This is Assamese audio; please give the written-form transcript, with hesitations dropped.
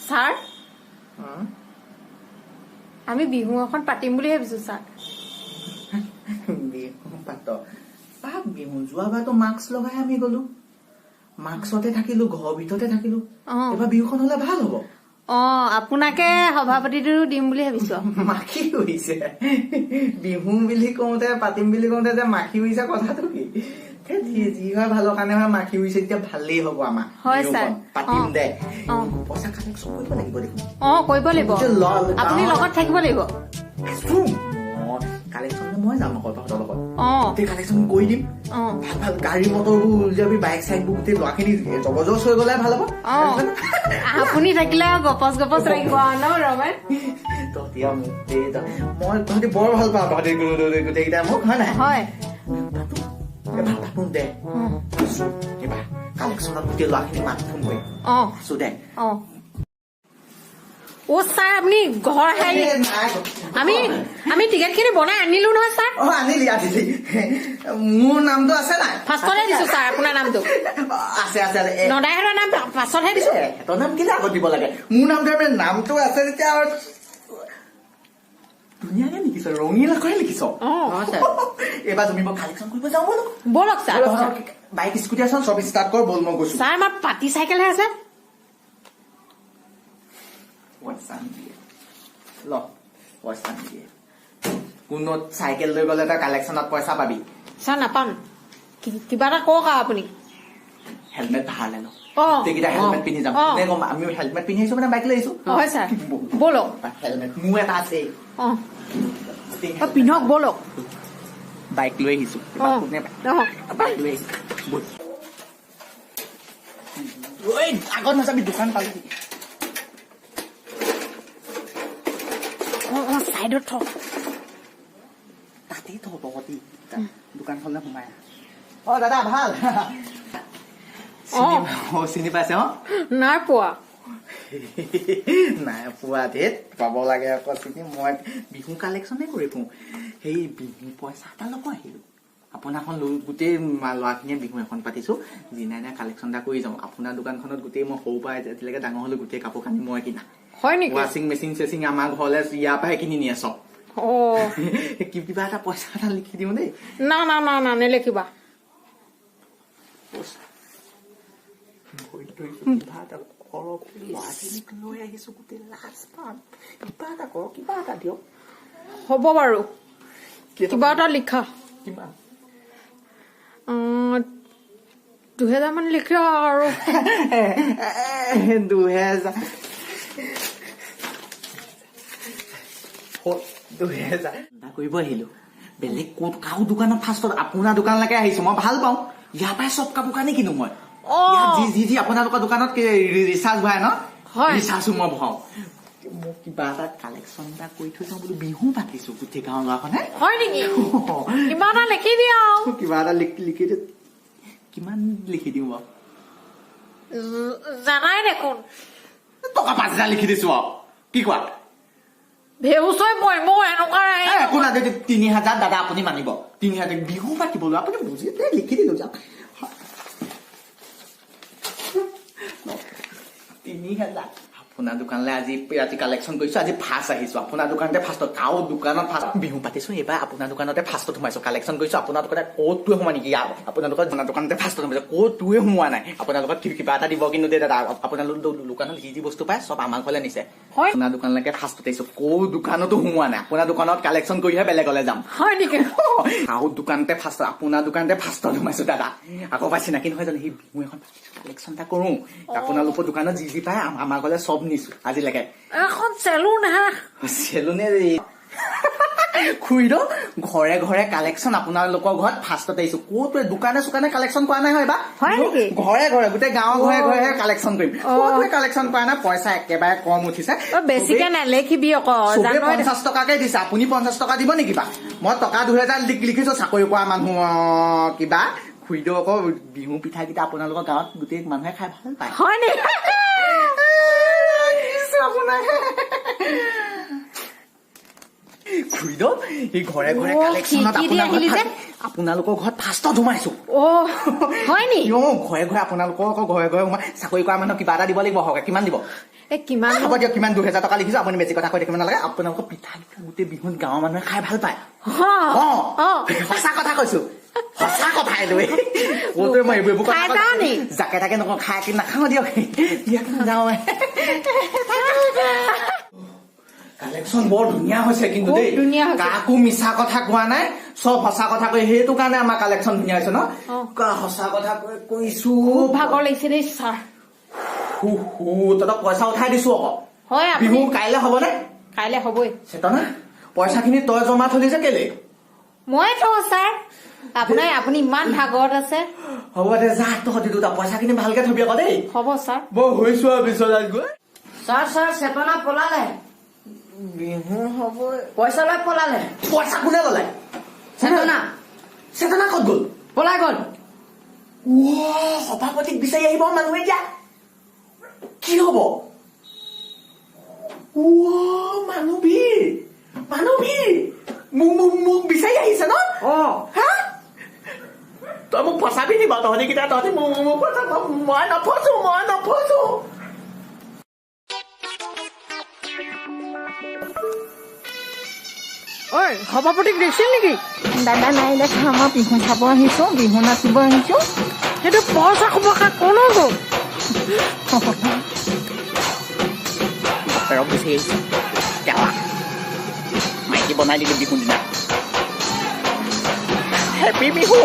ছাৰ আমি বিহু এখন পাতিম বুলি ভাবিছো ছাৰ বিহু পাত বিহু যোৱাবাৰতো মাস্ক লগাই আমি গলো মাস্কতে থাকিলো ঘৰৰ ভিতৰতে থাকিলো এবাৰ বিহুখন হলে ভাল হব আপোনাকে সভাপতিটো দিম বুলি ভাবিছো মাখি হৈছে বিহু বুলি কওঁতে পাতিম বুলি কওঁতে যে মাখি হৈছে কথাটো কি যি হয় ভালৰ কাৰণে হয় মাখি হৈছে তেতিয়া ভালেই হব আমাৰ হয় ছাৰ পাতিম দে পইচা কালেকশ্যন কৰিব লাগিব দেখোন কৰিব লাগিব আপুনি লগত থাকিব লাগিব কালেকশ্যন মই যাম আকৌ তহঁতৰ লগত গোটেই কালেকশ্যন কৰি দিম ভাল ভাল গাড়ী মটৰবোৰ উলিয়াবি বাইক চাইকবোৰ গোটেই ল'ৰাখিনি জবৰদস্ত হৈ গলে ভাল হ'ব আপুনি থাকিলে গপচ গপচ লাগিব ন ৰমেন মই তহঁতি বৰ ভাল পাওঁ তহঁতি গোটেইকেইটা মোক হয় নাই হয় এবাৰ পাতোঁ দে এবাৰ কালেকশ্যনত গোটেই ল'ৰাখিনি মাত ফোন কৰি আছো দে ছাৰ আপুনি ঘৰ আমি টিকেট খিনি বনাই আনিলো নহয় ছাৰ আনিলি মোৰ নামটো আছে নাই ফাৰ্ষ্টতে দিছো ছাৰ আপোনাৰ নামটো আছে আছে নদাইহঁতৰ নাম পাছতহে দিছো সিহঁতৰ নাম কেলে আগত দিব লাগে মোৰ নামটো আছে যেতিয়া আৰু ধুনীয়াকে লিখিছ ৰঙীন আখৰে লিখিছ এইবাৰ তুমি মই কালেকশ্যন কৰিব যাওঁ বলক ছাৰ বাইক স্কুটি আছে চব ষ্টাৰ্ট কৰ বল মই গৈছো ছাৰ আমাৰ পাতি চাইকেলহে আছে কোনো চাইকেল লৈ গলে তই কালেকশ্যনত পইচা পাবি ছাৰ নাপাম কিবা এটা কওক আপুনি হেলমেট ভাল ল গোটেইকেইটা হেলমেট পিন্ধি যাম আমি হেলমেট পিন্ধি আহিছো মানে বাইক লৈ আহিছো হয় ছাৰ বলক হেলমেট মোৰ এটা আছে পিন্ধক বলক বাইক লৈ আহিছো বাইক লৈ আহিছো আগত নাযাবি দোকান পালি চাইডত থ তাতেই থ তহঁতি দোকানখনলৈ সোমাই দাদা ভাল চিনি পাইছে নাই পোৱা নাই পোৱা ধেত পাব লাগে আকৌ চিনি মই বিহু কালেকশ্যনে কৰি ফুৰো সেই বিহু পইচা এটা ল'ব আহিলো আপোনাৰখন লৈ গোটেই ল'ৰাখিনিয়ে বিহু এখন পাতিছো দিনাই কালেকশ্যন এটা কৰি যাওঁ আপোনাৰ দোকানখনত গোটেই মই সৰু পৰা এতিয়ালৈকে ডাঙৰ হলো গোটেই কাপোৰ কানি মই কিনা হয় নেকি ৱাশ্বিং মেচিন চেচিং আমাৰ ঘৰলে ইয়াৰ পৰাই কিনি নিয়ে চব কিবা এটা পইচা এটা লিখি দিওঁ দেই না না না না নেলিখিবা লৈ আহিছো গোটেই লাজ পাম কিবা এটা কৰক কিবা এটা দিয়ক হ'ব বাৰু কিবা এটা লিখা কিমান 2000 মান লিখা আৰু 2000 কৰিব আহিলো বেলেগ ক'ত কাৰো দোকানত ফাৰ্ষ্টত আপোনাৰ দোকানলৈকে আহিছো মই ভাল পাওঁ ইয়াৰ পৰাই চব কাপোৰ কানি কিনো মই যি আপোনালোকৰ দোকানত ৰিচাৰ্জ ভৰাই ন ৰিচাৰ্জো মই ভৰাও মোক কিবা এটা কালেকশ্যন এটা কৰি থৈ যাওঁ বোলো বিহু পাতিছো গোটেই গাঁৱৰ ল'ৰাখনে হয় নেকি কিবা এটা লিখি দিয়া কিবা এটা লিখি দিওঁ কিমান লিখি দিওঁ বাৰু জানাই দেখোন টকা 5000 লিখি দিছো আৰু কি কোৱা ভেউচৈ মই এনেকুৱা একো নাই 3000 দাদা আপুনি মানিব 3000 বিহু পাতিবলৈ আপুনি বুজি লিখি দিলো যাওক 3000 আপোনাৰ দোকানলৈ আজি কালেকশ্যন কৰিছো আজি ফাৰ্ষ্ট আহিছো আপোনাৰ দোকানতে ফাৰ্ষ্টত কাৰো দোকানত ফাৰ্ষ্ট বিহু পাতিছো এইবাৰ আপোনাৰ দোকানতে ফাৰ্ষ্টত সোমাইছো কালেকশ্যন কৰিছো আপোনাৰ দোকানতে ক'তটোৱে সোমোৱা নেকি আপোনালোকৰ দোকানতে ফাৰ্ষ্টত সোমাইছো ক'তটোৱে সোমোৱা নাই আপোনালোকক কিবা এটা দিব কিন্তু দেই দাদা আপোনালোকৰ দোকানত যি বস্তু পায় চব আমাৰ ঘৰলৈ নিছে আপোনাৰ দোকানলৈকে ফাৰ্ষ্টত আহিছো ক'ৰ দোকানতো সোমোৱা নাই আপোনাৰ দোকানত কালেকশ্যন কৰিহে বেলেগলৈ যাম হয় নেকি কাৰো দোকানতে ফাৰ্ষ্টত আপোনাৰ দোকানতে ফাৰ্ষ্টত সোমাইছো দাদা আকৌ পাই চিনাকি নহয় জানো সেই বিহু এখন কালেকশ্যন এটা কৰো আপোনালোকৰ দোকানত যি পায় আমাৰ ঘৰলৈ চব নিছো আজিলৈকে এখন চেলুন চেলুনে খুইদ ঘৰে ঘৰে কালেকশ্যন আপোনালোকৰ ঘৰত ফাৰ্ষ্টত আহিছো ক'ত দোকানে চোকানে কালেকশ্যন কৰা নাই হয় বা ঘৰে ঘৰে গোটেই গাঁৱৰ ঘৰে ঘৰে কালেকশ্যন কৰিম ক'তোৱে কালেকশ্যন কৰা নাই পইচা একেবাৰে কম উঠিছে বেছিকে নেলেখিবি আকৌ 50 টকাকে দিছে আপুনি 50 টকা দিব নেকি বা মই টকা 2000 লিখিছো চাকৰি কৰা মানুহ কিবা খুইদ আকৌ বিহু পিঠাকেইটা আপোনালোকৰ গাঁৱত গোটেই মানুহে খাই ভাল পায় হয় নেকি ঘূৰি দ এই ঘৰে ঘৰে কালেকশ্যনত আপোনালোকৰ ঘৰত ফাৰ্ষ্টত সোমাইছো হয় নি ঘৰে ঘৰে আপোনালোকৰ আকৌ ঘৰে ঘৰে সোমাই চাকৰি কৰা মানুহক কিবা এটা দিব লাগিব হওক কিমান দিব কিমান হ'ব দিয়ক কিমান 2000 টকা লিখিছো আপুনি বেছি কথা কৈ থাকিব নালাগে আপোনালোকৰ পিঠা গোটেই বিহুত গাঁৱৰ মানুহে খাই ভাল পায় সঁচা কথা কৈছো সঁচা কথা এইটো মই এইবোৰ জাকে তাকে নকওঁ খাই কি নাখাওঁ দিয়ক যাওঁ কালেকশ্যন বৰ ধুনীয়া হৈছে কিন্তু দেই কাকো মিছা কথা কোৱা নাই চব সঁচা কথা কৈ সেইটো কাৰণে আমাৰ কালেকশ্যন ধুনীয়া হৈছে ন সঁচা কথা কৈছো ভাগৰ লাগিছে দেই ছাৰ তহঁতক পইচা উঠাই দিছো আকৌ বিহু কাইলৈ হ'বনে কাইলৈ হ'বই চেতনা পইচাখিনি তই জমা থলি যে কেলে মই থওঁ ছাৰ আপুনি ইমান ভাগৰত আছে হ'ব দে যা তহঁতি দুটা পইচাখিনি ভালকে থবি আকৌ দেই হ'ব ছাৰ মই হৈছো আৰু বিশ্বনাথ গৈ ছাৰ চেতনা পলালে বিহু হ'ব পইচা লৈ পলালে পইচা কোনে ললে চেতনা ক'ত গ'ল পলাই গ'ল সভাপতিক বিচাৰি আহিব মানুহে এতিয়া কি হব মানুহ ভিৰ মোক বিচাৰি আহিছে ন তই মোক ফচাবি নি বাৰু তহঁতি কেইটা তহঁতি মোক ফচাব মই নফচো ঐ সভাপতিক দেখিছিল নেকি দাদা নাই দেখা মই বিহু চাব আহিছো বিহু নাচিব আহিছো সেইটো পইচা খবৰ কোনো গ'ল বাপেৰক বিচাৰি আহিছে মাইকী বনাই দিলো বিহু দিনা হেপী বিহু